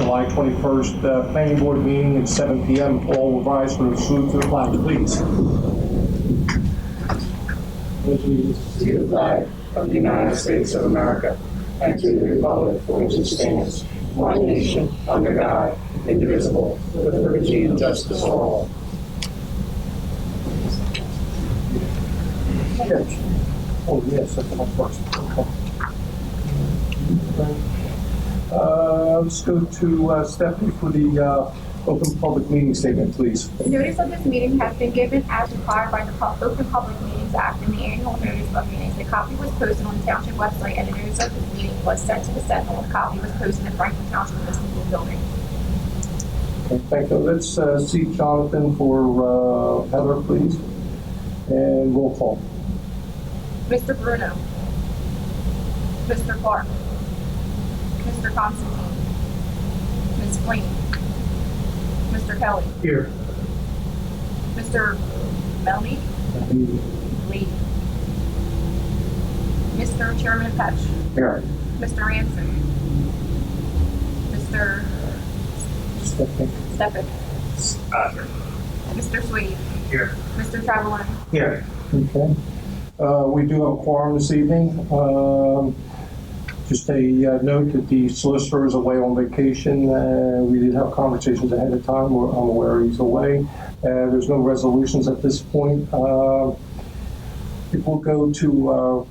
July 21st Planning Board meeting at 7 p.m. All will rise for the salute to the flag, please. To the flag of the United States of America and to the republic for which it stands, one nation, under God, indivisible, with liberty and justice for all. Oh, yes, that's my first. Let's go to Stephanie for the open public meeting statement, please. Notice of this meeting has been given as required by the Open Public Meetings Act and the annual notice of meetings. A copy was posted on the township website and a notice of this meeting was sent to the Sentinel. A copy was posted in Franklin Township Municipal Building. Okay, thank you. Let's see Jonathan for Heather, please. And roll call. Mr. Bruno. Mr. Clark. Mr. Constantine. Ms. Flynn. Mr. Kelly. Here. Mr. Melny. Lee. Mr. Chairman Petch. Here. Mr. Ransom. Mr. Stefan. Mr. Sweet. Here. Mr. Travelin. Here. Okay. We do have a quorum this evening. Just a note that the solicitor is away on vacation. We did have conversations ahead of time. I'm aware he's away. There's no resolutions at this point. If we'll go to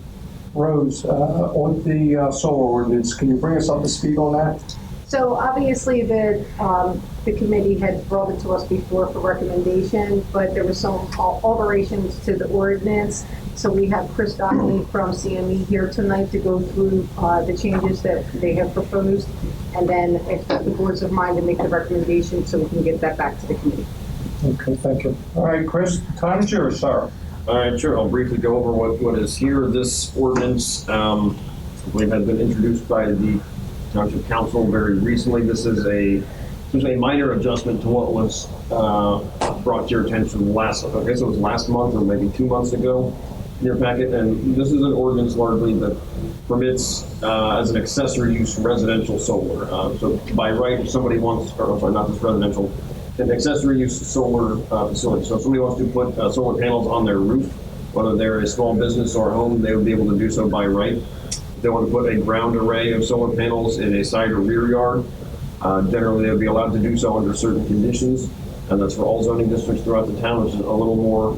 Rose, on the solar ordinance, can you bring us up to speed on that? So obviously the committee had brought it to us before for recommendation, but there were some alterations to the ordinance. So we have Chris Dockley from CME here tonight to go through the changes that they have proposed. And then if the board's of mind to make the recommendation so we can get that back to the committee. Okay, thank you. All right, Chris, the time is yours, sir. All right, sure. I'll briefly go over what is here. This ordinance, I believe, has been introduced by the Township Council very recently. This is a minor adjustment to what was brought to your attention last, I guess it was last month or maybe 2 months ago in your packet. And this is an ordinance largely that permits as an accessory use residential solar. So by right, if somebody wants, or I'm sorry, not just residential, an accessory use solar facility. So if somebody wants to put solar panels on their roof, whether they're a small business or a home, they would be able to do so by right. If they want to put a ground array of solar panels in a side or rear yard, generally they would be allowed to do so under certain conditions, and that's for all zoning districts throughout the town, which is a little more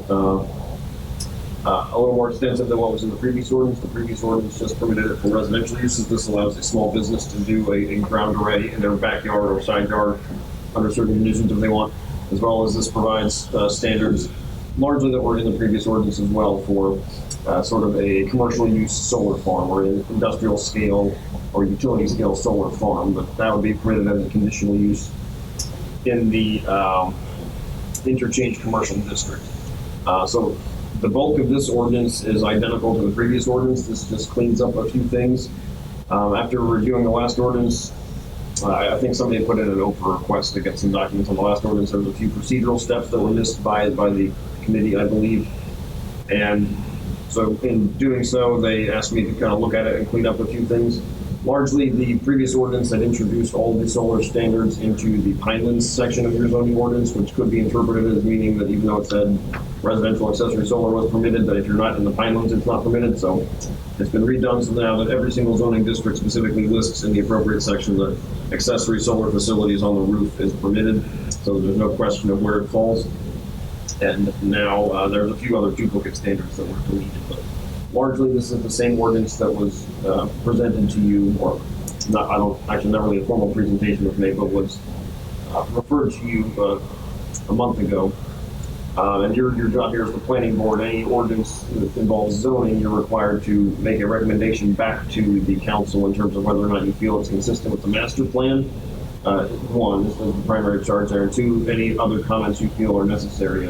extensive than what was in the previous ordinance. The previous ordinance just permitted it for residential uses. This allows a small business to do a ground array in their backyard or side yard under certain conditions if they want, as well as this provides standards largely that were in the previous ordinance as well for sort of a commercial use solar farm or an industrial scale or utility scale solar farm, but that would be permitted as a conditional use in the interchange commercial district. So the bulk of this ordinance is identical to the previous ordinance. This just cleans up a few things. After reviewing the last ordinance, I think somebody put in an open request to get some documents on the last ordinance. There was a few procedural steps that were missed by the committee, I believe. And so in doing so, they asked me to kind of look at it and clean up a few things. Largely, the previous ordinance had introduced all the solar standards into the Pinelands section of your zoning ordinance, which could be interpreted as meaning that even though it said residential accessory solar was permitted, that if you're not in the Pinelands, it's not permitted. So it's been redone so now that every single zoning district specifically lists in the appropriate section that accessory solar facilities on the roof is permitted. So there's no question of where it falls. And now there's a few other duplicate standards that were deleted. But largely, this is the same ordinance that was presented to you, or not, I don't actually, not really a formal presentation was made, but was referred to you a month ago. And your job here is the planning board. Any ordinance that involves zoning, you're required to make a recommendation back to the council in terms of whether or not you feel it's consistent with the master plan. One, this is the primary charge there. And two, any other comments you feel are necessary.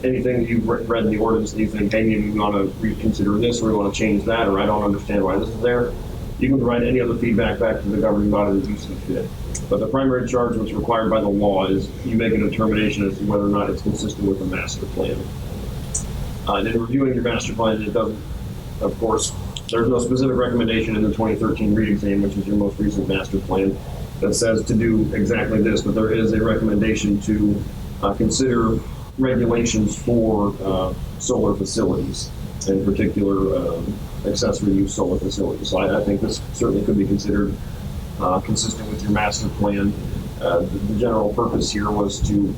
Anything that you've read in the ordinance that you think, hey, maybe we want to reconsider this, or we want to change that, or I don't understand why this is there, you can provide any other feedback back to the governing body that you see fit. But the primary charge, what's required by the law, is you make a determination as to whether or not it's consistent with the master plan. And in reviewing your master plan, it doesn't, of course, there's no specific recommendation in the 2013 read exam, which is your most recent master plan. that says to do exactly this, but there is a recommendation to consider regulations for solar facilities, in particular accessory use solar facilities. So I think this certainly could be considered consistent with your master plan. The general purpose here was to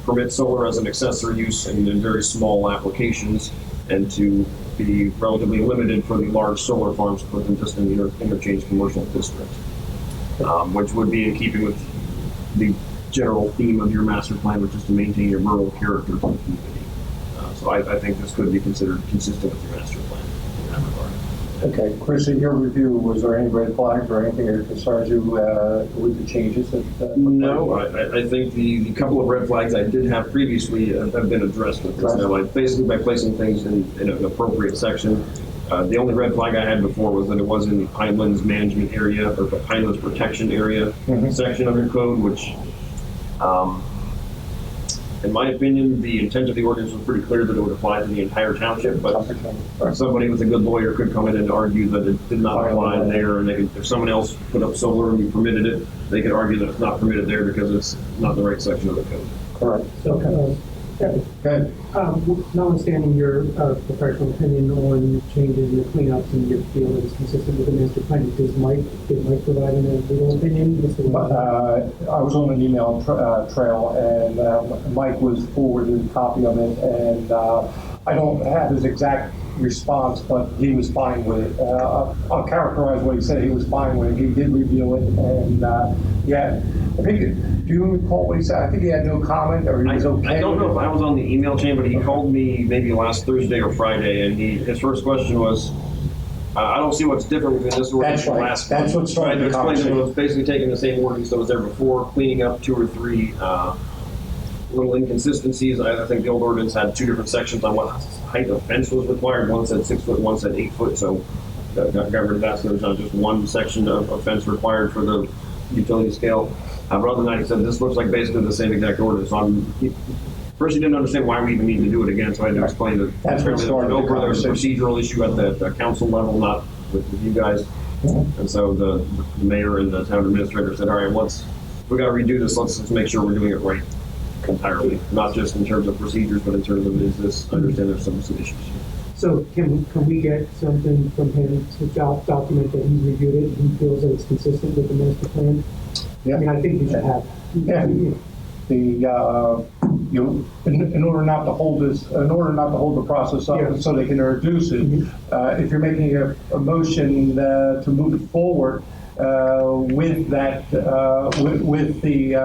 permit solar as an accessory use in very small applications, and to be relatively limited for the large solar farms put them just in the interchange commercial district, which would be in keeping with the general theme of your master plan, which is to maintain your rural character for the community. So I think this could be considered consistent with your master plan in that regard. Okay, Chris, in your review, was there any red flags or anything that concerns you with the changes that? No, I think the couple of red flags I did have previously have been addressed with this. Now, basically by placing things in an appropriate section. The only red flag I had before was that it was in the Pinelands Management Area or the Pinelands Protection Area section of your code, which, in my opinion, the intent of the ordinance was pretty clear that it would apply to the entire township, but somebody with a good lawyer could come in and argue that it did not apply there, and if someone else put up solar and you permitted it, they could argue that it's not permitted there because it's not the right section of the code. Correct. So, Good. notwithstanding your professional opinion on changes and the cleanups, and your feel that it's consistent with the master plan, did Mike provide a legal opinion? I was on an email trail, and Mike was forwarded a copy of it, and I don't have his exact response, but he was fine with it. I'll characterize what he said. He was fine with it. He did review it, and yeah, I think. Do you recall what he said? I think he had no comment, or he was okay. I don't know if I was on the email chain, but he called me maybe last Thursday or Friday, and his first question was, I don't see what's different between this ordinance and last one. That's what started the conversation. It was basically taking the same ordinance that was there before, cleaning up 2 or 3 little inconsistencies. I think the old ordinance had 2 different sections on what height of fence was required. One said 6 foot, one said 8 foot. So got rid of that. So there's not just one section of fence required for the utility scale. But other than that, he said this looks like basically the same exact ordinance. First, he didn't understand why we even need to do it again, so I had to explain that That's what started the there was a conversation. procedural issue at the council level, not with you guys. And so the mayor and the town administrator said, all right, we got to redo this. Let's just make sure we're doing it right entirely, not just in terms of procedures, but in terms of I understand there's some issues here. So can we get something from him to document that he's reviewed it and he feels that it's consistent with the master plan? Yeah. I mean, I think we should have. Yeah. In order not to hold the process up, Yeah. so they can reduce it. If you're making a motion to move it forward with that, with the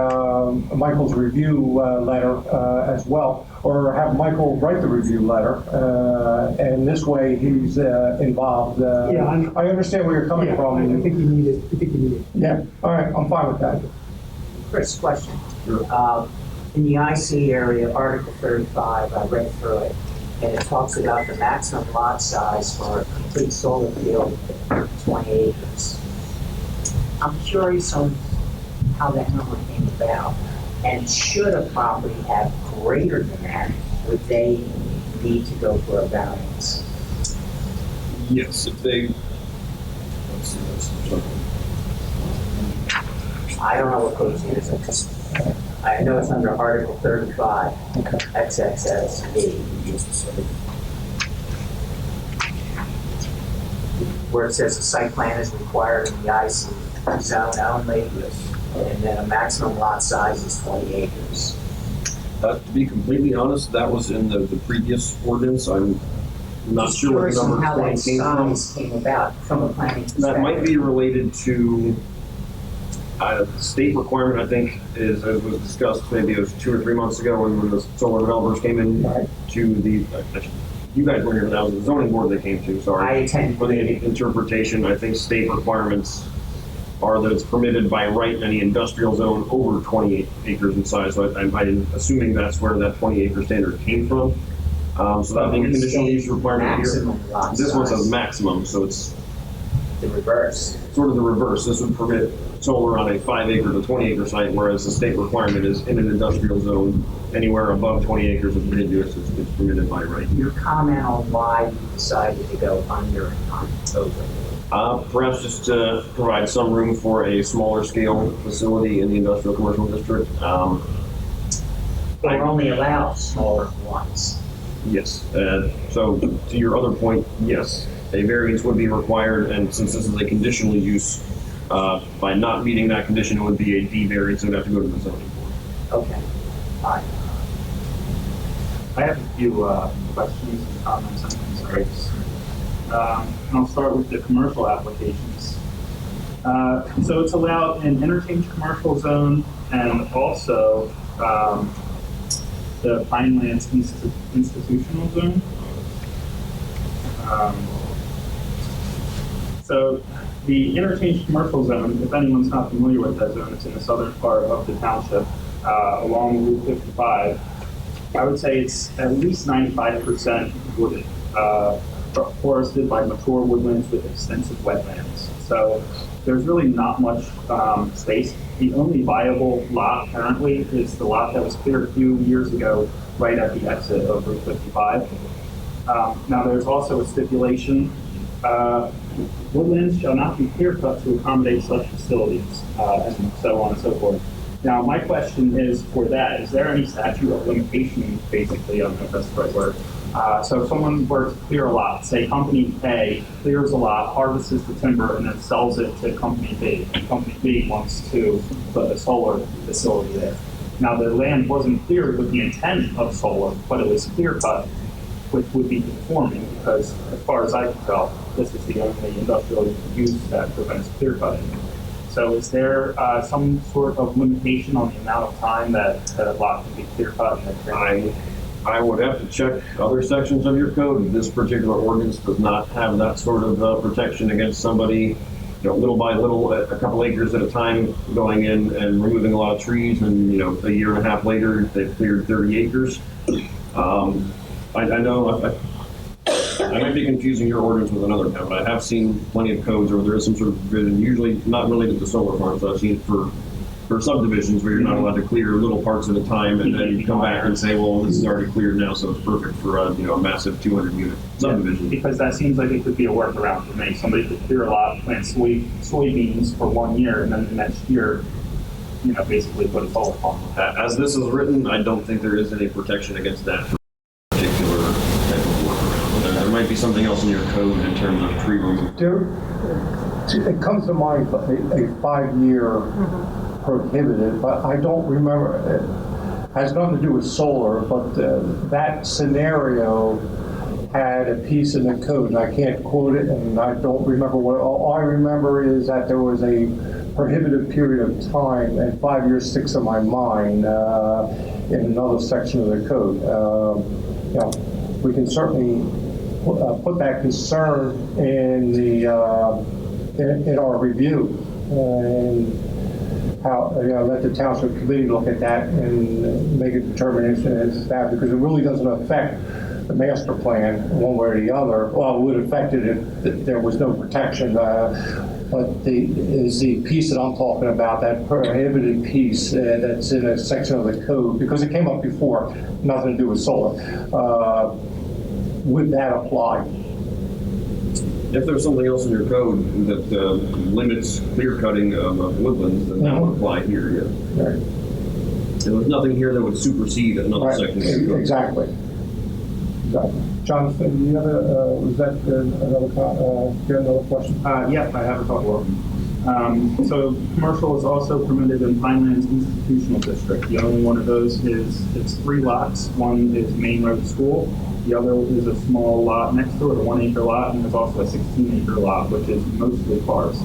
Michael's review letter as well, or have Michael write the review letter, and this way he's involved. I understand where you're coming from. I think you need it. Yeah. All right. I'm fine with that. Chris, question. Sure. In the IC area, Article 35, I read through it, and it talks about the maximum lot size for a complete solar field, 20 acres. I'm curious on how that number came about, and should a property have greater than that, would they need to go for a variance? Yes, if they. Let's see. I don't know what code it is. I know it's under Article 35, Okay. XXSB, where it says a site plan is required in the IC zone only, and then a maximum lot size is 20 acres. To be completely honest, that was in the previous ordinance. I'm not Just sure what the curious on number how 20 that came from. size came about from a planning perspective. That might be related to state requirement, I think, as was discussed, maybe it was 2 or 3 months ago when the solar developers came in to the, you guys weren't here, that was the zoning board they came to, sorry. I attended. For the interpretation, I think state requirements are that it's permitted by right in any industrial zone over 28 acres in size. So I'm assuming that's where that 20 acre standard came from. So that being a conditional use requirement here. Maximum lot This one says size. maximum, so it's The reverse. sort of the reverse. This would permit solar on a 5 acre to 20 acre site, whereas the state requirement is in an industrial zone, anywhere above 20 acres of permitted use is permitted by right. Your comment on why you decided to go under and not over. Perhaps just to provide some room for a smaller scale facility in the industrial commercial district. We're only allowed smaller ones. Yes. So to your other point, yes, a variance would be required, and since this is a conditional use, by not meeting that condition, it would be a D variance. It would have to go to the zoning board. Okay, fine. I have a few questions and comments and concerns. I'll start with the commercial applications. So it's allowed in interchange commercial zone and also the Pinelands institutional zone. So the interchange commercial zone, if anyone's not familiar with that zone, it's in the southern part of the township along Route 55. I would say it's at least 95% wooded, forested by mature woodlands with extensive wetlands. So there's really not much space. The only viable lot currently is the lot that was cleared a few years ago right at the exit of Route 55. Now there's also a stipulation, woodlands shall not be clear cut to accommodate such facilities, and so on and so forth. Now, my question is for that, is there any statute of limitation, basically, I don't know if that's the right word. So if someone were to clear a lot, say company A clears a lot, harvests the timber, and then sells it to company B. And company B wants to put a solar facility there. Now, the land wasn't cleared with the intent of solar, but it was clear cut, which would be conforming because, as far as I can tell, this is the only industrial use that prevents clear cutting. So is there some sort of limitation on the amount of time that a lot can be clear cut? I would have to check other sections of your code. This particular ordinance does not have that sort of protection against somebody, little by little, a couple acres at a time, going in and removing a lot of trees, and a year and a half later they've cleared 30 acres. I know I might be confusing your ordinance with another town, but I have seen plenty of codes where there is some sort of provision, usually not related to solar farms. I've seen it for subdivisions where you're not allowed to clear little parts at a time, and then you come back and say, well, this is already cleared now, so it's perfect for a massive 200-unit subdivision. Because that seems like it could be a workaround for me. Somebody could clear a lot, plant soybeans for 1 year, and then the next year, basically put a solar farm. As this is written, I don't think there is any protection against that particular type of workaround. There might be something else in your code in terms of tree removal. It comes to mind a 5-year prohibited, but I don't remember. It has nothing to do with solar, but that scenario had a piece in the code, and I can't quote it, and I don't remember what. All I remember is that there was a prohibitive period of time, and 5 years sticks in my mind in another section of the code. We can certainly put that concern in the in our review, and how, let the township committee look at that and make a determination as to that, because it really doesn't affect the master plan one way or the other. Well, it would affect it if there was no protection, but the piece that I'm talking about, that prohibited piece that's in a section of the code, because it came up before, nothing to do with solar, would that apply? If there's something else in your code that limits clear cutting of woodlands, then that would apply here. Yeah. Right. There was nothing here that would supersede another section of your code. Exactly. Jonathan, do you have was that another question? Yep, I have a couple of them. So commercial is also permitted in Pinelands Institutional District. The only one of those it's 3 lots. One is Main Road School. The other is a small lot next to it, a 1-acre lot, and there's also a 16-acre lot, which is mostly cars.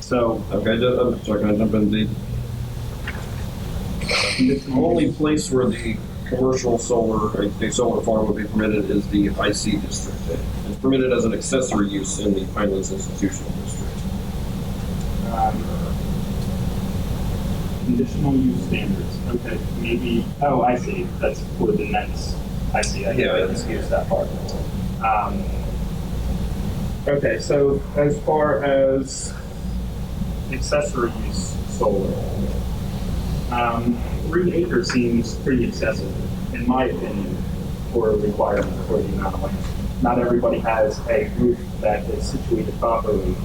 So, okay, I'm sorry, can I jump in? The only place where the commercial solar, a solar farm would be permitted is the IC district. It's permitted as an accessory use in the Pinelands Institutional District. Conditional use standards. Okay, maybe. Oh, I see. That's for the next. I see. I excuse that part. Okay, so as far as accessory use solar, 3 acres seems pretty excessive, in my opinion, for a requirement for the amount of land. Not everybody has a roof that is situated properly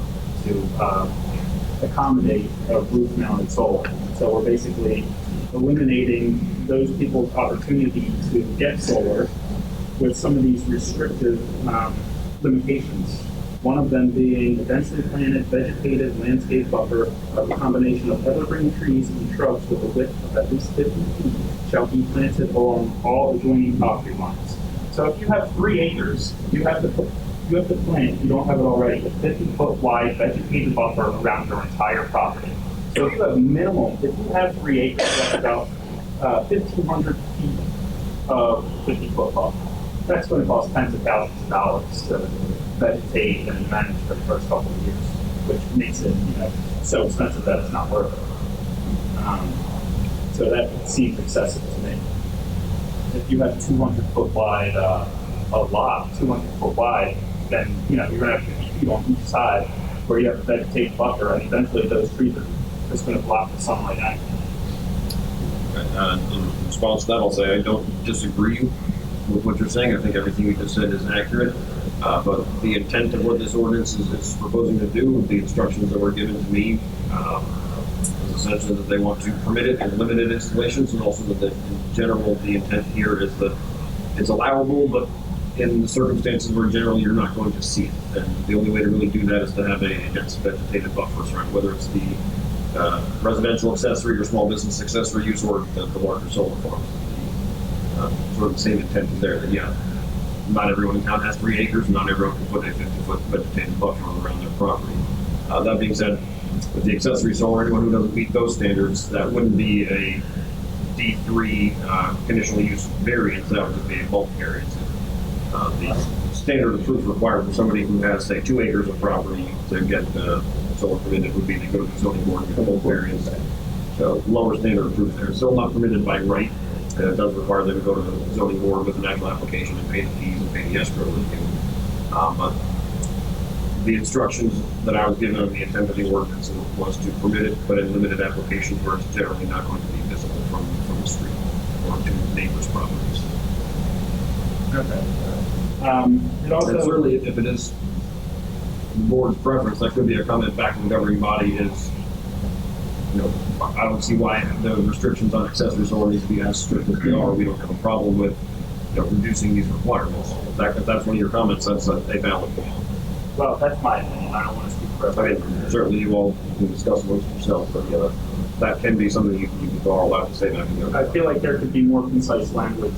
to accommodate a roof-mounted solar. So we're basically eliminating those people's opportunity to get solar with some of these restrictive limitations. One of them being a densely planted, vegetated landscape buffer of a combination of evergreen trees and shrubs with a width of at least 50 feet shall be planted along all adjoining property lines. So if you have 3 acres, you have to plant, if you don't have it already, a 50-foot wide vegetated buffer around your entire property. So if you have minimum, if you have 3 acres, that's about 1,500 feet of 50-foot buffer. That's going to cost tens of thousands of dollars to vegetate and manage for the first couple of years, which makes it, so expensive that it's not worth it. So that seems excessive to me. If you have 200-foot wide, a lot 200-foot wide, then you're going to have 50 feet on each side where you have a vegetated buffer, and eventually those trees are just going to block the sunlight out. In response to that, I'll say I don't disagree with what you're saying. I think everything you just said is accurate. But the intent of what this ordinance is proposing to do, the instructions that were given to me, is essentially that they want to permit it in limited installations, and also that in general the intent here is that it's allowable, but in the circumstances where generally you're not going to see it. And the only way to really do that is to have a dense vegetated buffers, right? Whether it's the residential accessory or small business accessory use, or the larger solar farms. Sort of the same intent is there, that not everyone in town has 3 acres, and not everyone can put a 50-foot vegetated buffer around their property. That being said, with the accessory solar, anyone who doesn't meet those standards, that wouldn't be a D3 conditional use variance, that would just be a bulk variance. The standard of proof required for somebody who has, say, 2 acres of property to get solar permitted would be to go to the zoning board and get a bulk variance. So lower standard of proof there. Still not permitted by right. It does require them to go to the zoning board with an actual application and pay the fees and pay the escrow review. But the instructions that I was given on the intent of the ordinance was to permit it, but in limited applications where it's generally not going to be visible from the street or to neighbors' properties. Okay. It also, and certainly, if it is the board's preference, that could be a comment back to the governing body is, I don't see why the restrictions on accessory solar needs to be as strict as they are. We don't have a problem with reducing these requirements. If that's one of your comments, that's a valid point. well, that's my opinion. I don't want to speak for I everybody. mean, certainly you all can discuss amongst yourselves, but that can be something you are allowed to say back in I feel like there could be more concise language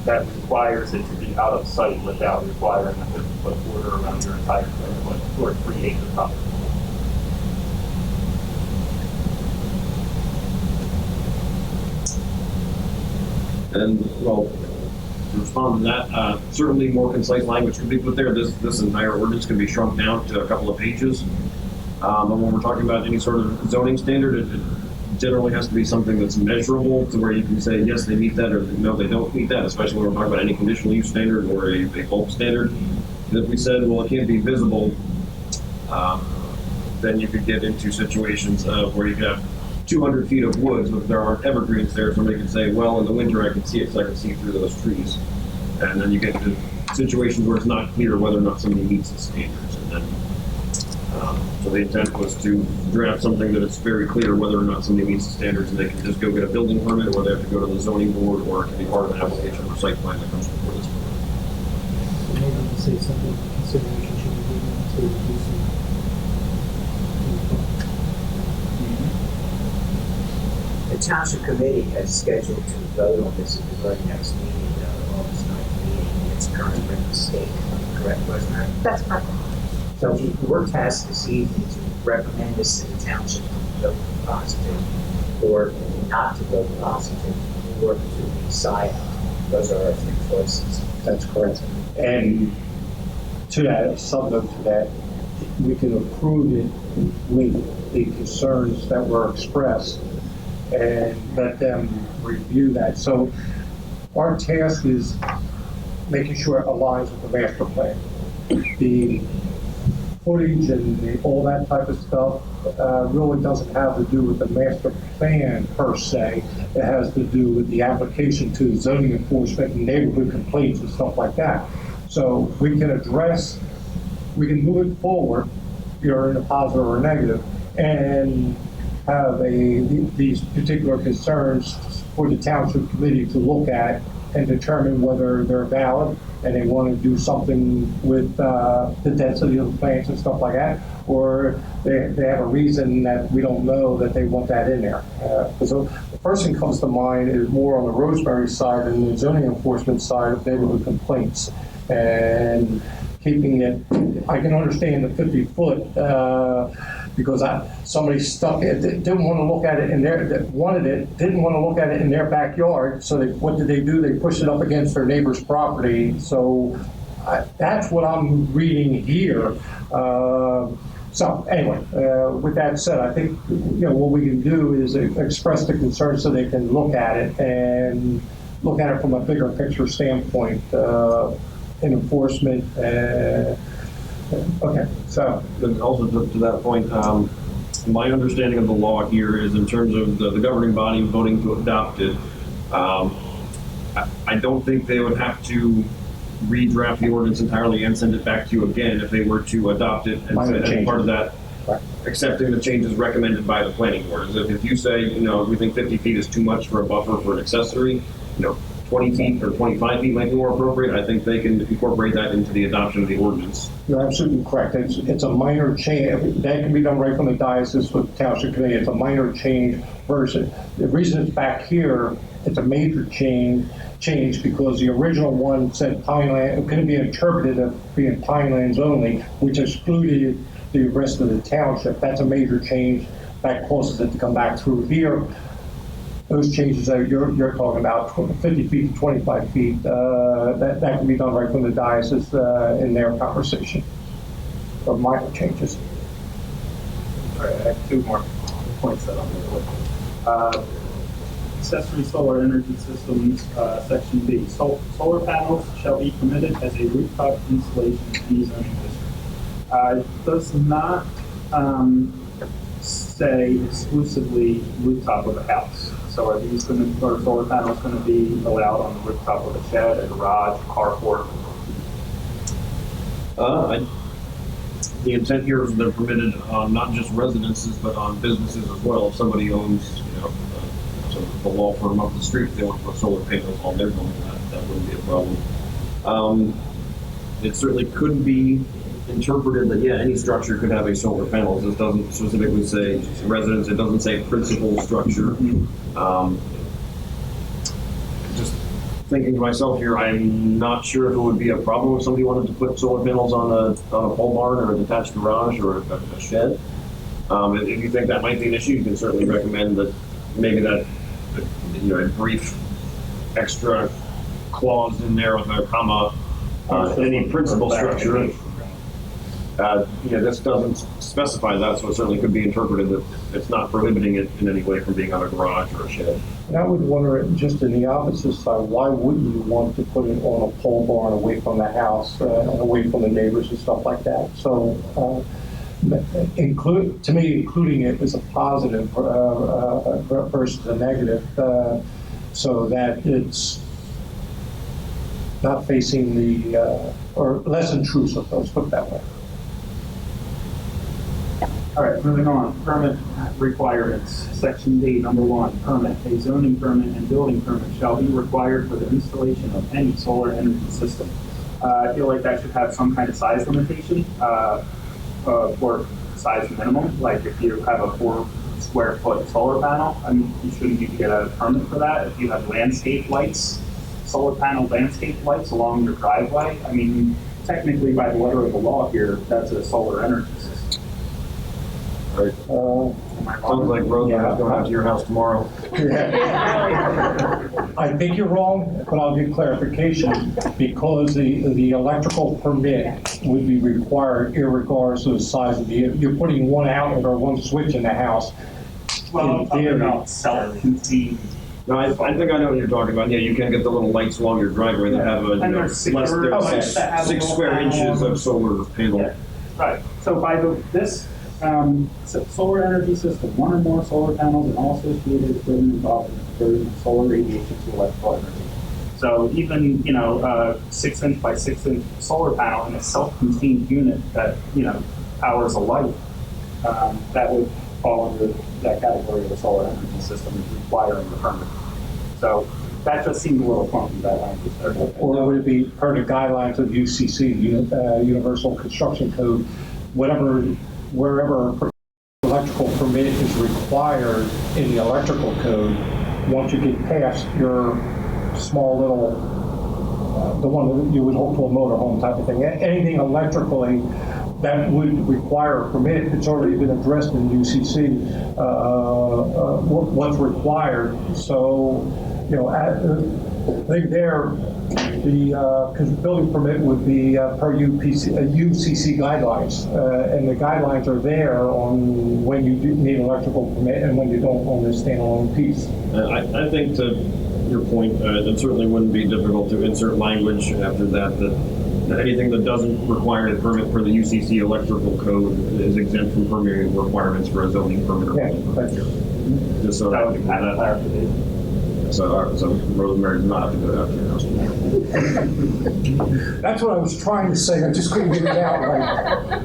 that requires it to be out of sight without requiring a 50-foot border around your entire 30-foot or 3-acre property. And, well, to respond to that, certainly more concise language could be put there. This entire ordinance can be shrunk down to a couple of pages. And when we're talking about any sort of zoning standard, it generally has to be something that's measurable to where you can say, yes, they meet that, or no, they don't meet that, especially when we're talking about any conditional use standard or a bulk standard. And if we said, well, it can't be visible, then you could get into situations where you have 200 feet of woods, but there aren't evergreens there. Somebody can say, well, in the winter I can see it because I can see through those trees. And then you get into situations where it's not clear whether or not somebody meets the standards. And then, so the intent was to draft something that it's very clear whether or not somebody meets the standards, and they can just go get a building permit, or they have to go to the zoning board, or it can be part of an application for site plan that comes before this board. So maybe you say something consideration should be given to reducing. The township committee has scheduled to vote on this at the very next meeting, August 9th meeting. It's currently in the state, correct, Rosemary? That's correct. So we're tasked this evening to recommend this to the township to vote positive, or not to vote positive, or to be silent. Those are our 3 choices. That's correct. And to that, subject to that, we can approve it with the concerns that were expressed and let them review that. So our task is making sure it aligns with the master plan. The footage and all that type of stuff really doesn't have to do with the master plan per se. It has to do with the application to zoning enforcement and neighborhood complaints and stuff like that. So we can move it forward you're in a positive or negative, and have these particular concerns for the township committee to look at and determine whether they're valid and they want to do something with the density of the plants and stuff like that, or they have a reason that we don't know that they want that in there. Because the first thing comes to mind is more on the Rosemary side and the zoning enforcement side of neighborhood complaints. And keeping it, I can understand the 50-foot, because somebody stuck it, didn't want to look at it in their, that wanted it, didn't want to look at it in their backyard. So what did they do? They pushed it up against their neighbor's property. So that's what I'm reading here. So anyway, with that said, I think, what we can do is express the concern so they can look at it and look at it from a bigger picture standpoint, in enforcement. Okay, so. And also to that point, my understanding of the law here is in terms of the governing body voting to adopt it, I don't think they would have to redraft the ordinance entirely and send it back to you again if they were to adopt it and as part of that, accepting the changes recommended by the planning board. If you say, we think 50 feet is too much for a buffer for an accessory, 20 feet or 25 feet might be more appropriate. I think they can incorporate that into the adoption of the ordinance. You're absolutely correct. It's a minor change. That can be done right from the diocese with the township committee. It's a minor change versus the reason it's back here. It's a major change because the original one said Pineland. It couldn't be interpreted as being Pinelands only, which excluded the rest of the township. That's a major change that causes it to come back through here. Those changes that you're talking about, 50 feet to 25 feet, that can be done right from the diocese in their conversation. Or minor changes. All right, I have two more points that I'm going to look. Accessory solar energy systems, section B. Solar panels shall be permitted as a rooftop installation in any zoning district. It does not say exclusively rooftop of a house. So are these solar panels going to be allowed on the rooftop of a shed, a garage, a carport? The intent here is they're permitted on not just residences, but on businesses as well. If somebody owns, the law firm up the street, if they want to put solar panels on their building, that wouldn't be a problem. It certainly could be interpreted that, any structure could have a solar panel. This doesn't specifically say residence. It doesn't say principal structure. Just thinking to myself here, I'm not sure if it would be a problem if somebody wanted to put solar panels on a pole barn or a detached garage or a shed. If you think that might be an issue, you can certainly recommend that maybe that, a brief extra clause in there with a comma, any principal structure. This doesn't specify that, so it certainly could be interpreted that it's not prohibiting it in any way from being on a garage or a shed. And I would wonder, just in the opposite side, why wouldn't you want to put it on a pole barn away from the house, away from the neighbors and stuff like that? So, to me, including it is a positive versus a negative, so that it's not facing the, or less intrusive, let's put it that way. All right, moving on. Permit requirements. Section D, number 1, permit. A zoning permit and building permit shall be required for the installation of any solar energy system. I feel like that should have some kind of size limitation, or size minimum. Like if you have a 4 square foot solar panel, you shouldn't need to get a permit for that. If you have landscape lights, solar panel landscape lights along your driveway, technically by the letter of the law here, that's a solar energy system. Right. Sounds like road going out to your house tomorrow. I think you're wrong, but I'll get clarification because the electrical permit would be required irregardless of the size of you're putting one outlet or one switch in the house. Well, I'm talking about self-contained. No, I think I know what you're talking about. Yeah, you can get the little lights along your driveway that have a 6 square inches of solar panel. Yeah. Right. So by this solar energy system, 1 or more solar panels and all associated equipment involved in the conversion of solar radiation to electrical energy. So even, 6 inch by 6 inch solar panel in a self-contained unit that, powers a light, that would fall under that category of a solar energy system requiring a permit. So that just seemed a little funky, that language there. Or would it be per the guidelines of UCC, Universal Construction Code, wherever electrical permit is required in the electrical code, once you get past your small little, the one that you would hook to a motorhome type of thing, anything electrically that would require a permit, it's already been addressed in UCC, what's required. So, you know, I think there, because building permit would be per UCC guidelines, and the guidelines are there on when you do need electrical permit and when you don't on this standalone piece. I think to your point, it certainly wouldn't be difficult to insert language after that anything that doesn't require a permit for the UCC electrical code is exempt from permitting requirements for a zoning permit. Yeah, thank you. Just so That would be kind of clarification. So Rosemary does not have to go out to your house. That's what I was trying to say, I just couldn't get it out right.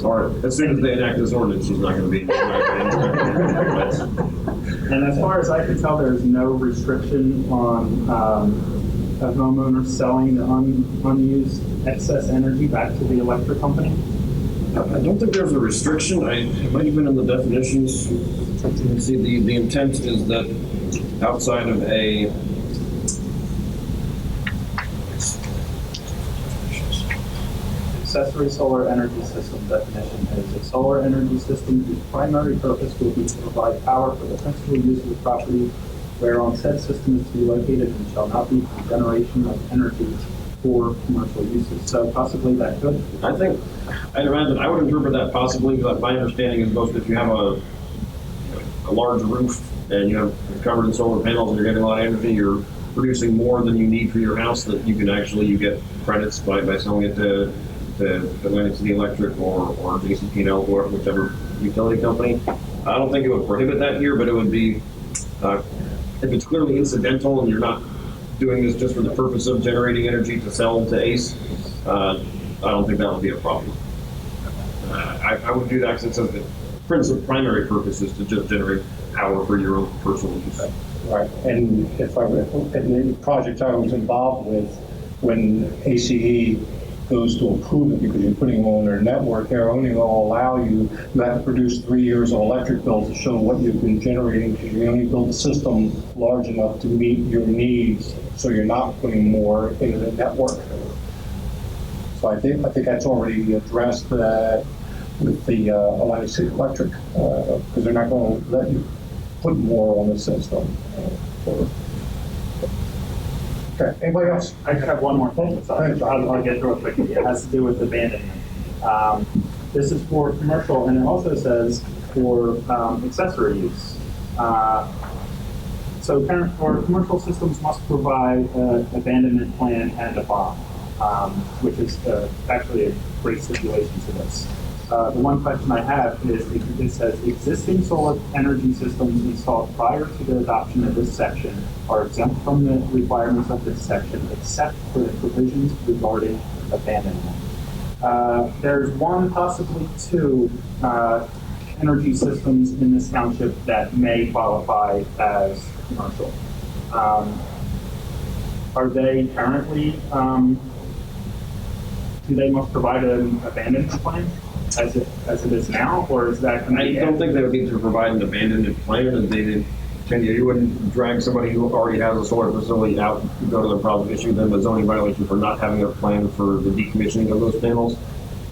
Or as soon as they enact this ordinance, she's not going to be. And as far as I can tell, there's no restriction on a homeowner selling the unused excess energy back to the electric company. I don't think there's a restriction. It might have been in the definitions. Let's see, the intent is that outside of a Accessory solar energy system definition is a solar energy system whose primary purpose will be to provide power for the principal use of the property whereon said system is to be located and shall not be for generation of energy for commercial uses. So possibly that could. I'd imagine, I would interpret that possibly, because my understanding is most if you have a large roof and you have covered in solar panels and you're getting a lot of energy, you're producing more than you need for your house, that you get credits by selling it to Atlantic City Electric or JCP&L or whichever utility company. I don't think it would prohibit that here, but it would be, if it's clearly incidental and you're not doing this just for the purpose of generating energy to sell to ACE, I don't think that would be a problem. I would do that since the primary purpose is to just generate power for your own personal use. Right, and in the project I was involved with, when ACE goes to approve it because you're putting them on their network, they're only going to allow you have to produce 3 years of electric bill to show what you've been generating, because you only build a system large enough to meet your needs, so you're not putting more into the network. So I think that's already addressed with the Atlantic City Electric, because they're not going to let you put more on the system. Okay, anybody else? I could have one more thing. I'll get through it quickly. It has to do with abandonment. This is for commercial, and it also says for accessory use. So commercial systems must provide an abandonment plan and a bond, which is actually a great stipulation to this. The one question I have is, it says existing solar energy systems installed prior to the adoption of this section are exempt from the requirements of this section, except for the provisions regarding abandonment. There's one, possibly two, energy systems in this township that may qualify as commercial. Are they currently, do they must provide an abandonment plan as it is now, or is that? I don't think they would need to provide an abandonment plan, and they didn't. You wouldn't drag somebody who already has a solar facility out to go to the problem, issue them a zoning violation for not having a plan for the decommissioning of those panels.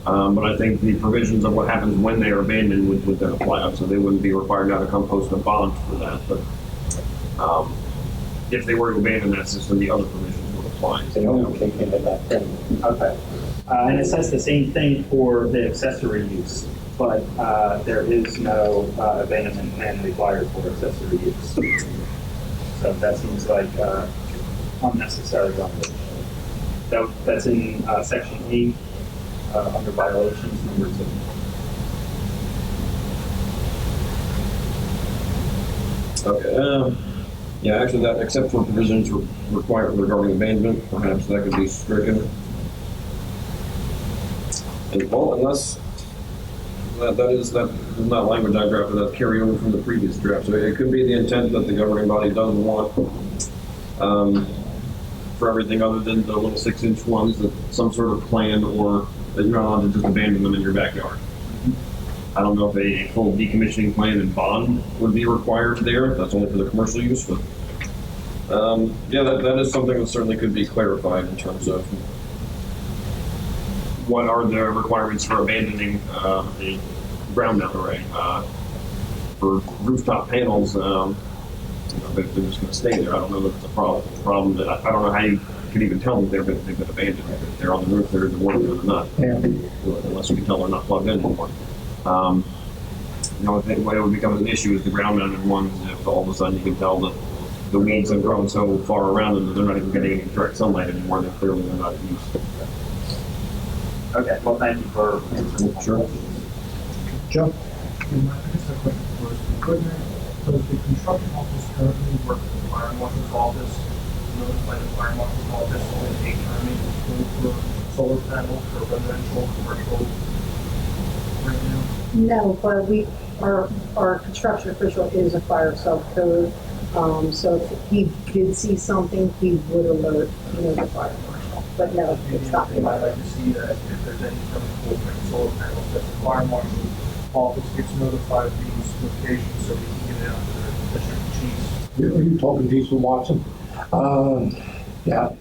But I think the provisions of what happens when they are abandoned would then apply, so they wouldn't be required now to come post a bond for that. But if they were to abandon that system, the other provisions would apply. They only kick into that thing. Okay. And it says the same thing for the accessory use, but there is no abandonment plan required for accessory use. So that seems like unnecessary language. That's in section 8 under violations number 2. Okay. Yeah, actually, that except for provisions required regarding abandonment, perhaps that could be stricken. And well, unless that is not language I drafted, that's carryover from the previous draft. So it could be the intent that the governing body doesn't want for everything other than the little 6-inch ones, that some sort of plan, or that you're not allowed to just abandon them in your backyard. I don't know if a full decommissioning plan and bond would be required there. That's only for the commercial use, but yeah, that is something that certainly could be clarified in terms of what are the requirements for abandoning a ground mount array. For rooftop panels, they're just going to stay there. I don't know if it's a problem that I don't know how you can even tell them they've been abandoned. If they're on the roof, they're working or not. Yeah. Unless we can tell they're not plugged in anymore. The only thing where it would become an issue is the ground mounted ones. If all of a sudden you can tell that the weeds have grown so far around them that they're not even getting any direct sunlight anymore, then clearly they're not used. Okay, well, thank you for answering. Sure. Joe? I guess a question first. Does the construction office currently work with the fire marshal's office, notify the fire marshal's office when a permit is pulled for solar panels for residential, commercial right now? No, but our construction official is a fire sub-code, so if he did see something, he would alert, the fire marshal. But no, it's not. I'd like to see that if there's any permit pulled for solar panels, that the fire marshal's office gets notified of these locations so we can get it out to the district chiefs. Are you talking Diesel Watson? Yeah,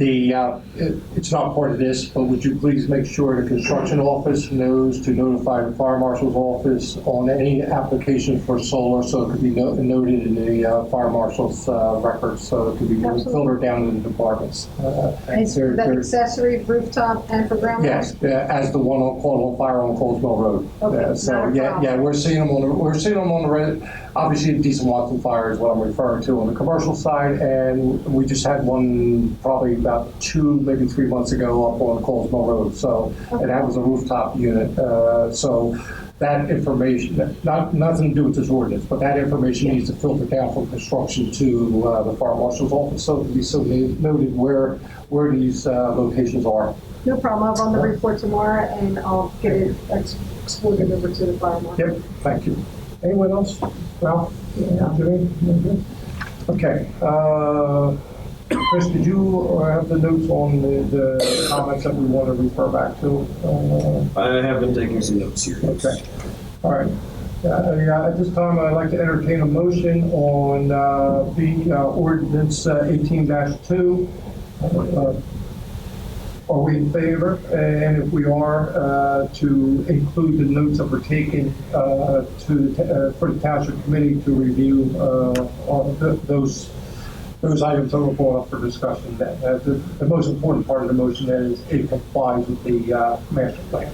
it's not part of this, but would you please make sure the construction office knows to notify the fire marshal's office on any application for solar, so it could be noted in the fire marshal's records, so it could be Absolutely. filtered down in the departments. Is that accessory, rooftop, and for ground mount? Yes, as the one on fire on Colesville Road. Okay, So not a problem. yeah, we're seeing them on the obviously Diesel Watson fire is what I'm referring to on the commercial side, and we just had one probably about 2, maybe 3 months ago up on Colesville Road. So, and that was a rooftop unit. So that information, nothing to do with this ordinance, but that information needs to filter down from construction to the fire marshal's office, so it can be so noted where these locations are. No problem, I'll run the report tomorrow and I'll get it exported over to the fire marshal. Yep, thank you. Anyone else? Ralph? Good? Okay. Chris, did you have the notes on the comments that we want to refer back to? I have been taking some notes here. Okay. All right. Yeah, at this time, I'd like to entertain a motion on the ordinance 18-2. Are we in favor? And if we are, to include the notes that were taken for the township committee to review all those items that were brought up for discussion. The most important part of the motion is it complies with the master plan.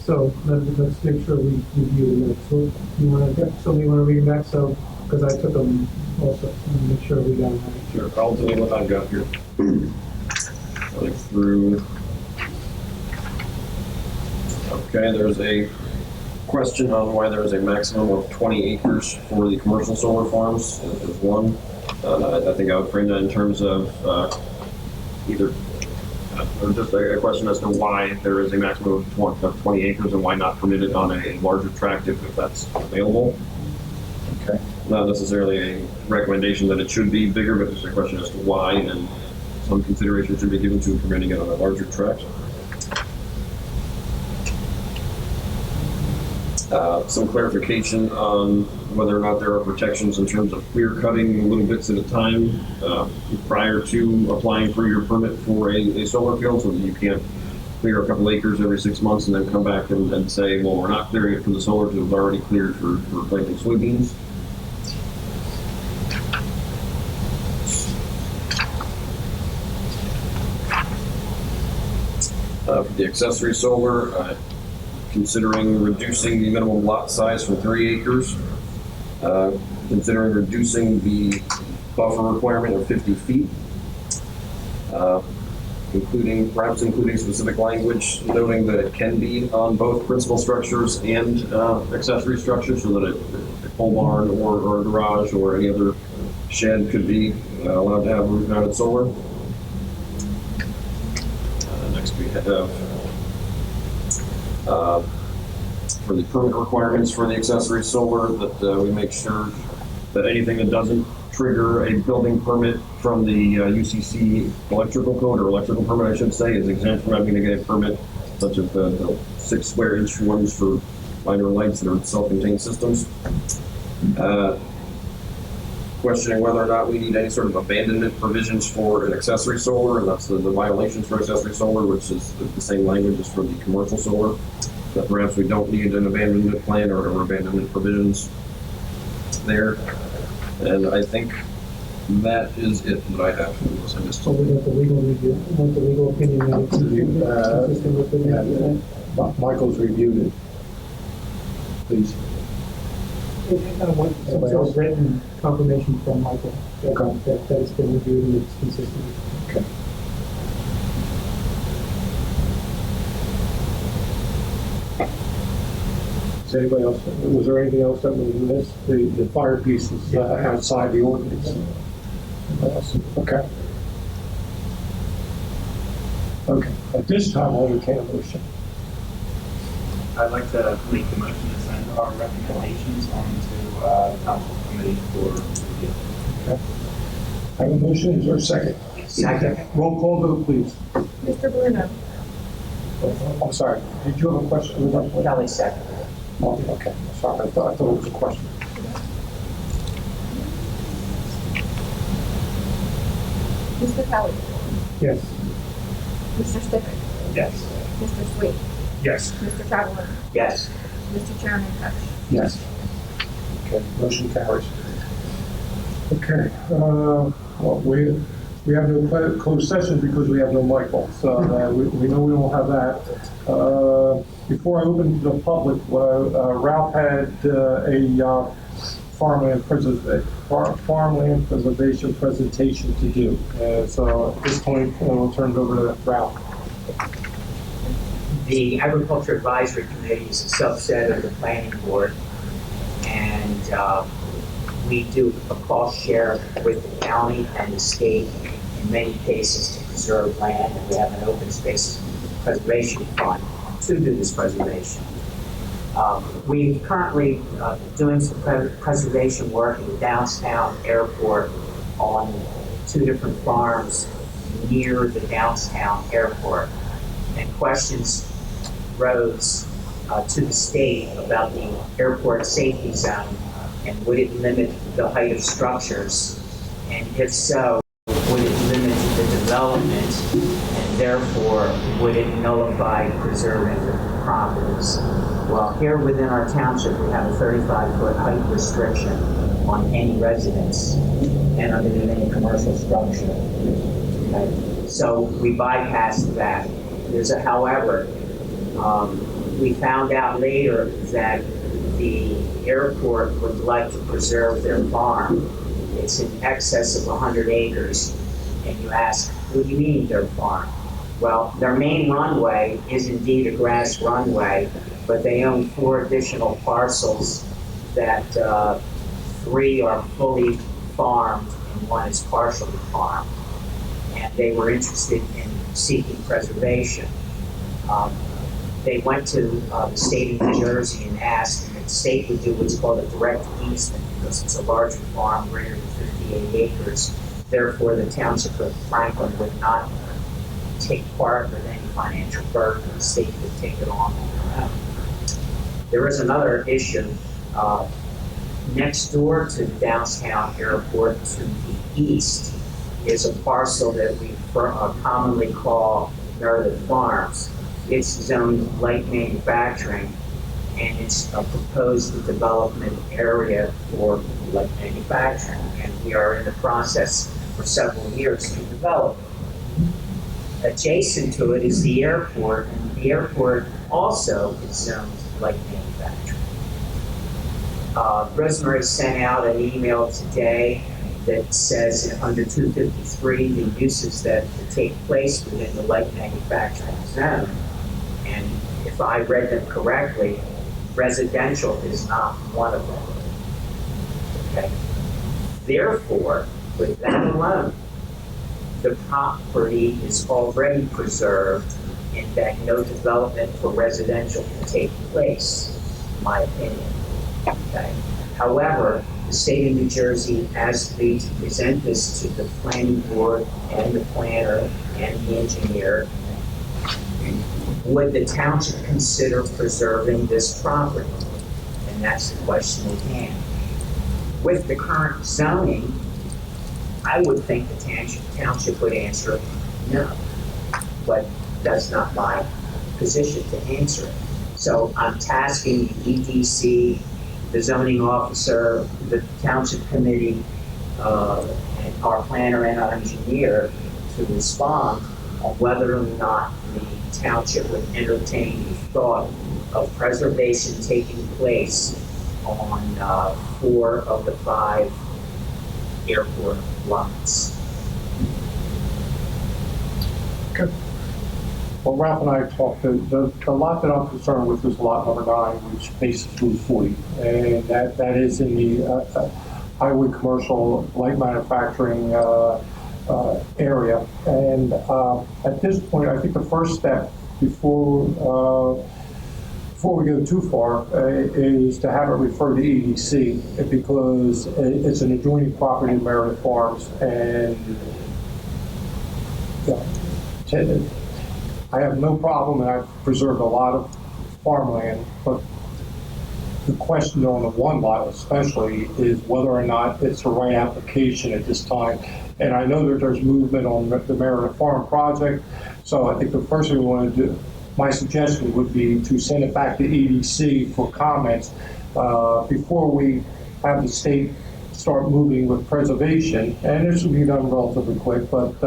So let's make sure we review the minutes. So you want to read them back? So, because I took them also, to make sure we got them right. Sure, I'll tell you what I've got here. Going through. Okay, there's a question on why there is a maximum of 20 acres for the commercial solar farms. There's one. I think I would frame that in terms of either or just a question as to why there is a maximum of 20 acres and why not permit it on a larger tract if that's available. Okay. Not necessarily a recommendation that it should be bigger, but just a question as to why, and some consideration should be given to permitting it on a larger tract. Some clarification on whether or not there are protections in terms of clear cutting little bits at a time prior to applying for your permit for a solar field, so that you can't clear a couple acres every 6 months and then come back and say, well, we're not clearing it for the solar because it was already cleared for planting soybeans. For the accessory solar, considering reducing the minimum lot size from 3 acres, considering reducing the buffer requirement of 50 feet, perhaps including specific language noting that it can be on both principal structures and accessory structures, so that a pole barn or a garage or any other shed could be allowed to have roof-mounted solar. Next we have for the permit requirements for the accessory solar, that we make sure that anything that doesn't trigger a building permit from the UCC electrical code, or electrical permit, I should say, is exempt from having to get a permit, such as the 6 square inch ones for minor lights that are self-contained systems. Questioning whether or not we need any sort of abandonment provisions for an accessory solar, and that's the violations for accessory solar, which is the same language as for the commercial solar. That perhaps we don't need an abandonment plan or abandonment provisions there. And I think that is it that I have. Unless I missed So we got the legal review, want the legal opinion that it's consistent with the master plan? Michael's reviewed it. Please. So written confirmation from Michael Okay. that it's been reviewed and it's consistent. Okay. Is anybody else, was there anything else that was missed? The fire piece is outside the ordinance. Okay. Okay, at this time, I'll entertain a motion. I'd like to make the motion to send our recommendations on to the council committee for review. I have a motion, is there a second? Second. Roll call vote, please. Mr. Bruno, I'm sorry, did you have a question? Kelly second. Oh, okay, sorry, I thought it was a question. Mr. Kelly, Yes. Mr. Stivic, Yes. Mr. Sweet, Yes. Mr. Traveler, Yes. Mr. Chairman Coach. Yes. Okay, motion carries. Okay, well, we have no closed session because we have no Michael, so we know we don't have that. Before I open to the public, Ralph had a farmland preservation presentation to do. So at this point, we'll turn it over to Ralph. The Agriculture Advisory Committee is a subset of the Planning Board, and we do a cost share with the county and the state in many cases to preserve land, and we have an open space preservation fund to do this preservation. We currently doing some preservation work in the downtown airport on 2 different farms near the downtown airport, and questions rose to the state about the airport safety zone and would it limit the height of structures, and if so, would it limit the development, and therefore would it nullify preserving the properties? Well, here within our township, we have a 35-foot height restriction on any residence and underneath any commercial structure. Okay? So we bypassed that. There's a however. We found out later that the airport would like to preserve their farm. It's in excess of 100 acres. And you ask, what do you mean their farm? Well, their main runway is indeed a grass runway, but they own 4 additional parcels that 3 are fully farmed and 1 is partially farmed. And they were interested in seeking preservation. They went to the state of New Jersey and asked, and the state would do what's called a direct easement because it's a larger farm, greater than 58 acres. Therefore, the township of Franklin would not take part with any financial burden. The state would take it on their own. There is another issue. Next door to the downtown airport to the east is a parcel that we commonly call Meredith Farms. It's zoned light manufacturing, and it's a proposed development area for light manufacturing, and we are in the process for several years to develop it. Adjacent to it is the airport, and the airport also is zoned light manufacturing. Rosemary sent out an email today that says under 253, the uses that take place within the light manufacturing zone. And if I read them correctly, residential is not one of them. Okay. Therefore, with that alone, the property is already preserved in that no development for residential can take place, in my opinion. Okay. However, the state of New Jersey asked me to present this to the planning board and the planner and the engineer. Would the township consider preserving this property? And that's the question at hand. With the current zoning, I would think the township would answer no, but that's not my position to answer it. So I'm tasking the EDC, the zoning officer, the township committee, and our planner and our engineer to respond on whether or not the township would entertain the thought of preservation taking place on 4 of the 5 airport lots. Well, Ralph and I talked, the lot that I'm concerned with is lot number 9, which faces Route 40. And that is in the highway commercial light manufacturing area. And at this point, I think the first step before we go too far is to have it referred to EDC, because it's an adjoining property in Meredith Farms. And I have no problem, and I've preserved a lot of farmland, but the question on the one lot especially is whether or not it's the right application at this time. And I know that there's movement on the Meredith Farm project, so I think the first thing we want to do, my suggestion would be to send it back to EDC for comments before we have the state start moving with preservation. And this will be done relatively quick, but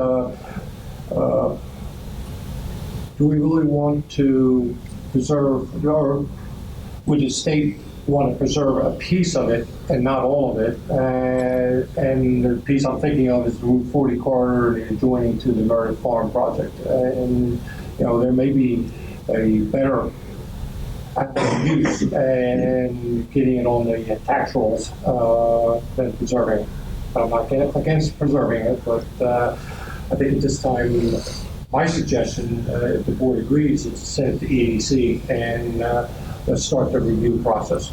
do we really want to preserve, or would the state want to preserve a piece of it and not all of it? And the piece I'm thinking of is the Route 40 corridor adjoining to the Meredith Farm project. And there may be a better use and getting it on the tax rolls than preserving it. I'm not against preserving it, but I think at this time, my suggestion, if the board agrees, is to send it to EDC and let's start the review process.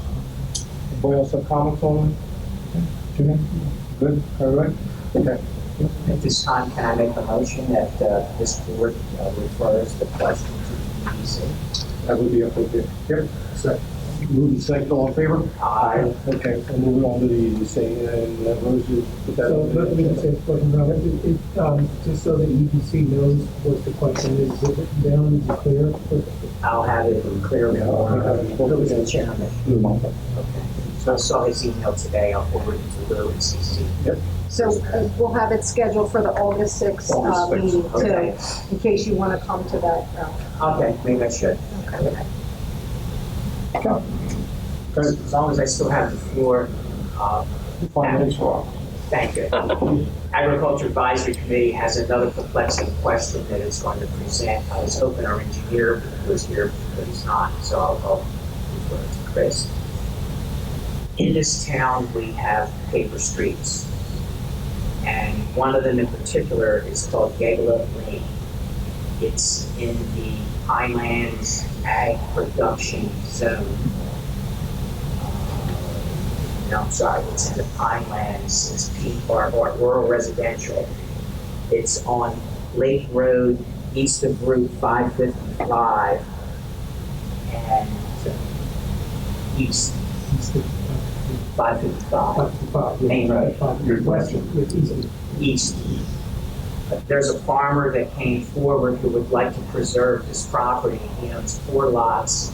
Anybody else have comments on it? Jimmy? Good? All right? Okay. At this time, can I make a motion that this board refers the question to EDC? That would be up with you. Yep. Second. Move and second, all in favor? Aye. Okay, and moving on to the EDC, and Rose, you put that So on. let me just say a question, Robert. Just so the EDC knows what the question is it written down, is it clear? I'll have it in clear form. Who's the chairman? Okay. So I saw his email today. I'll forward it to Lou and CC. Yep. So we'll have it scheduled for the August 6th August 6th, meeting okay. too, in case you want to come to that. Okay, maybe I should. Okay. As long as I still have the floor, 5 minutes for all. thank you. Agriculture Advisory Committee has another perplexing question that it's going to present. I was hoping our engineer was here, but he's not, so I'll refer to Chris. In this town, we have paper streets, and one of them in particular is called Gagla Lane. It's in the Highlands Ag Production Zone. No, I'm sorry, it's in the Pinelands, it's P-Park, or rural residential. It's on Lake Road, east of Route 555, and east 555, Main Road. Good question. East. There's a farmer that came forward who would like to preserve this property. He owns 4 lots.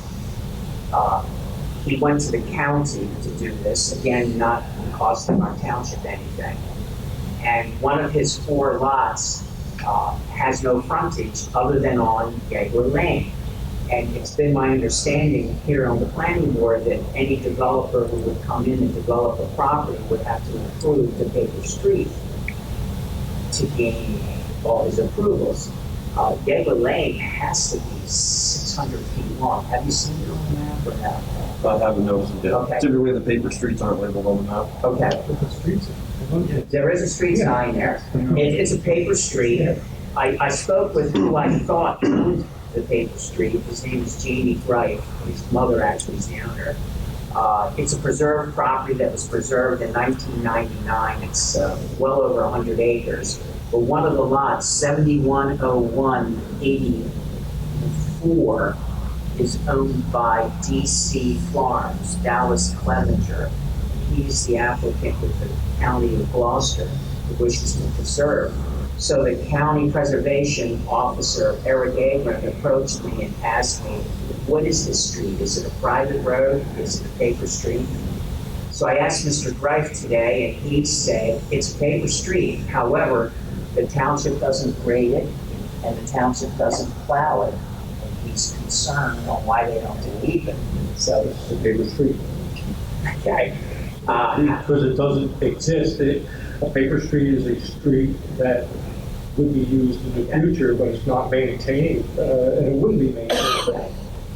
He went to the county to do this, again, not costing our township anything. And one of his 4 lots has no frontage other than on Gagler Lane. And it's been my understanding here on the planning board that any developer who would come in and develop a property would have to improve the paper street to gain all his approvals. Gagler Lane has to be 600 feet long. Have you seen it on the map or not? I haven't noticed it yet. Okay. Typically, the paper streets aren't labeled on the map. Okay. But the streets, There is a street sign there. It's a paper street. I spoke with who I thought owned the paper street. His name is Jamie Greif. His mother actually is the owner. It's a preserved property that was preserved in 1999. It's well over 100 acres. But one of the lots, 710184, is owned by DC Farms, Dallas Clevenger. He's the applicant with the county of Gloucester, who wishes to preserve. So the county preservation officer, Eric Agron, approached me and asked me, what is this street? Is it a private road? Is it a paper street? So I asked Mr. Greif today, and he said it's a paper street. However, the township doesn't grade it, and the township doesn't plow it. And he's concerned on why they don't delete it. So, It's a paper street. okay. Because it doesn't exist. A paper street is a street that would be used in the future, but it's not maintained, and it wouldn't be maintained.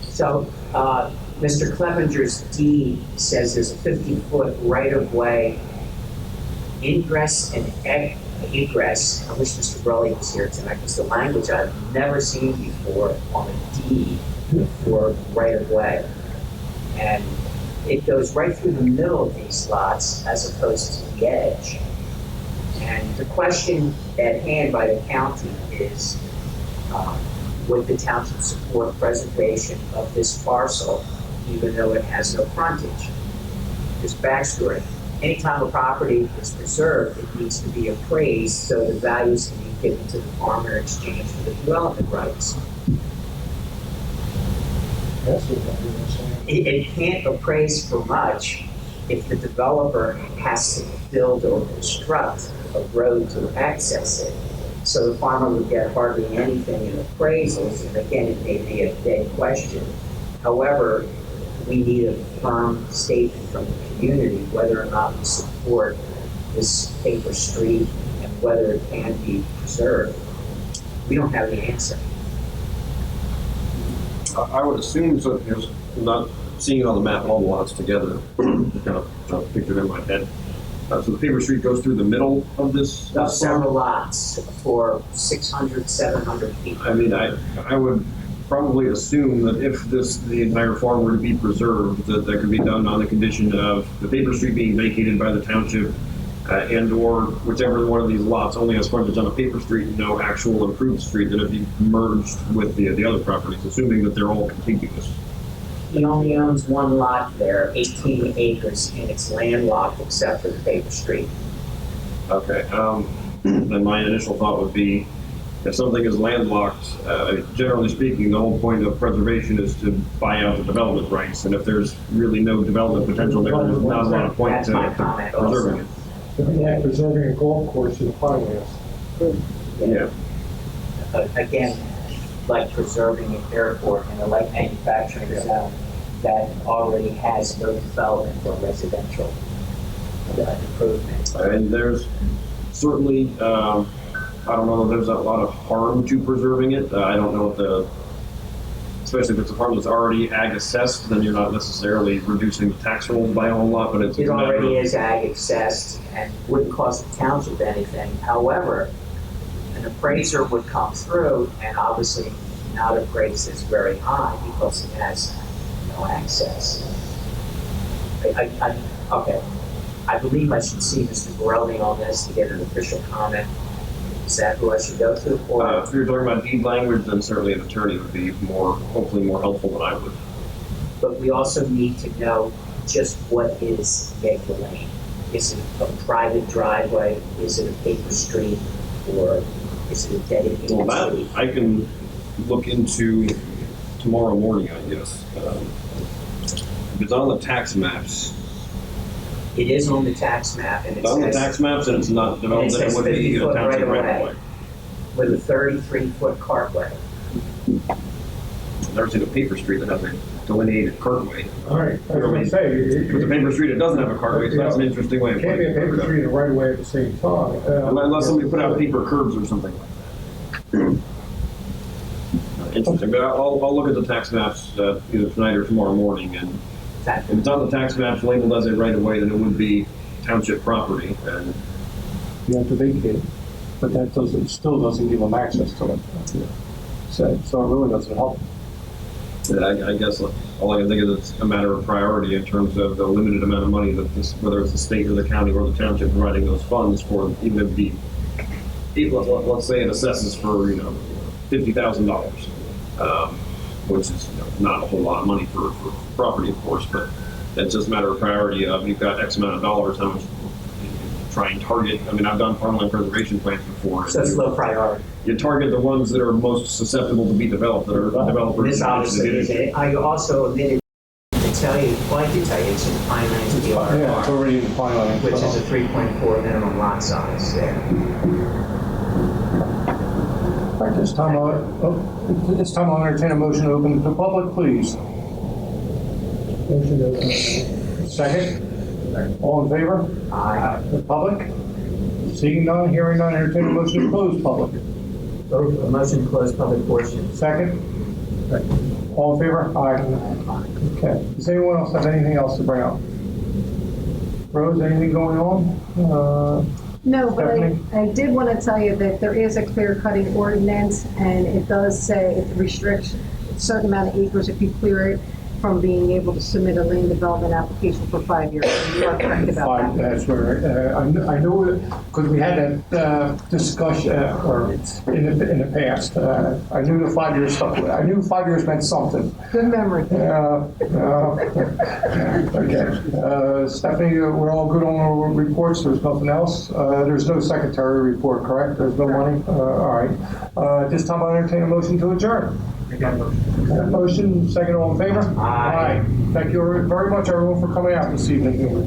So, Mr. Clevenger's deed says there's a 50-foot right-of-way ingress and egress. I wish Mr. Brolly was here tonight, because the language I've never seen before on a deed for right-of-way. And it goes right through the middle of these lots as opposed to the edge. And the question at hand by the county is, would the township support preservation of this parcel, even though it has no frontage? This backstory: anytime a property is preserved, it needs to be appraised so the values can be given to the farmer in exchange for the development rights. That's what I'm saying. It can't appraise for much if the developer has to build or construct a road to access it. So the farmer would get hardly anything in appraisals, and again, it may be a dead question. However, we need a firm statement from the community whether or not we support this paper street and whether it can be preserved. We don't have the answer. I would assume, so there's not seeing it on the map, all the lots together, kind of trying to picture it in my head. So the paper street goes through the middle of this? Several lots for 600, 700 feet. I mean, I would probably assume that if the entire farm were to be preserved, that could be done on the condition of the paper street being vacated by the township, and or whichever one of these lots only has frontage on a paper street, no actual improved street, that it'd be merged with the other properties, assuming that they're all contiguous. He only owns one lot there, 18 acres, and it's landlocked except for the paper street. Okay. Then my initial thought would be, if something is landlocked, generally speaking, the whole point of preservation is to buy out the development rights, and if there's really no development potential there, there's not a lot of point That's to my comment preserving also. Yeah, preserving a golf course is finance. it. Yeah. Again, like preserving an airport in a light manufacturing zone that already has no development for residential improvement. And there's certainly, I don't know if there's a lot of harm to preserving it. I don't know if especially if it's a farm that's already ag assessed, then you're not necessarily reducing the tax rolls by a whole lot, but it's It already is ag assessed and wouldn't cost the township anything. However, an appraiser would come through and obviously not appraise this very high because it has no access. Okay. I believe I should see Mr. Borelli on this to get an official comment. Is that who I should go to? Or if you're talking about deed language, then certainly an attorney would be hopefully more helpful than I would. but we also need to know just what is Yankee Lane. Is it a private driveway? Is it a paper street? Or is it a dedicated Well, that street? I can look into tomorrow morning, I guess. If it's on the tax maps, It is on the tax map, and if it it's on the says tax maps and it's not developed, then it would be a 50-foot township right-of-way. right away. with a 33-foot cartway. I've never seen a paper street that has a delineated cartway. All right, I was gonna say, If it's a paper street, it doesn't have a cartway, so that's an interesting way of it can't be a putting paper it. street and a right of way at the same time. Unless somebody put out paper curbs or something. Interesting, but I'll look at the tax maps either tonight or tomorrow morning, and if it's on the tax maps labeled as a right of way, then it would be township property, and You have to vacate it, but that still doesn't give them access to it. said, so it really doesn't help. I guess all I can think of is a matter of priority in terms of the limited amount of money that this, whether it's the state or the county or the township providing those funds for, even if let's say it assesses for, $50,000, which is not a whole lot of money for property, of course, but it's just a matter of priority of you've got X amount of dollars, how much you try and target. I mean, I've done farmland preservation plans before. So it's low priority. You target the ones that are most susceptible to be developed, that are developers. This obviously is it. I also omitted to tell you, well, I did tell you, it's in the Pine Lands Yeah, it's PRR, already in the plan. which is a 3.4 minimum lot size there. All right, this time I'll entertain a motion to open to the public, please. Motion to open. Second? All in favor? Aye. The public? Seeing none, hearing none, entertain a motion to close public. A motion to close public portion. Second? All in favor? Aye. Okay. Does anyone else have anything else to bring up? Rose, anything going on? No, but Stephanie? I did want to tell you that there is a clear cutting ordinance, and it does say it restricts a certain amount of acres if you clear it from being able to submit a land development application for 5 years. You are correct about Fine, that. that's where, I know it, because we had that discussion, or in the past. I knew the 5 years stuff, I knew 5 years meant something. Good memory. Okay. Stephanie, we're all good on our reports, there's nothing else? There's no secretary report, correct? There's no money? All right. This time I'll entertain a motion to adjourn. I got a motion. Motion, second, all in favor? Aye. Thank you very much, everyone, for coming out this evening.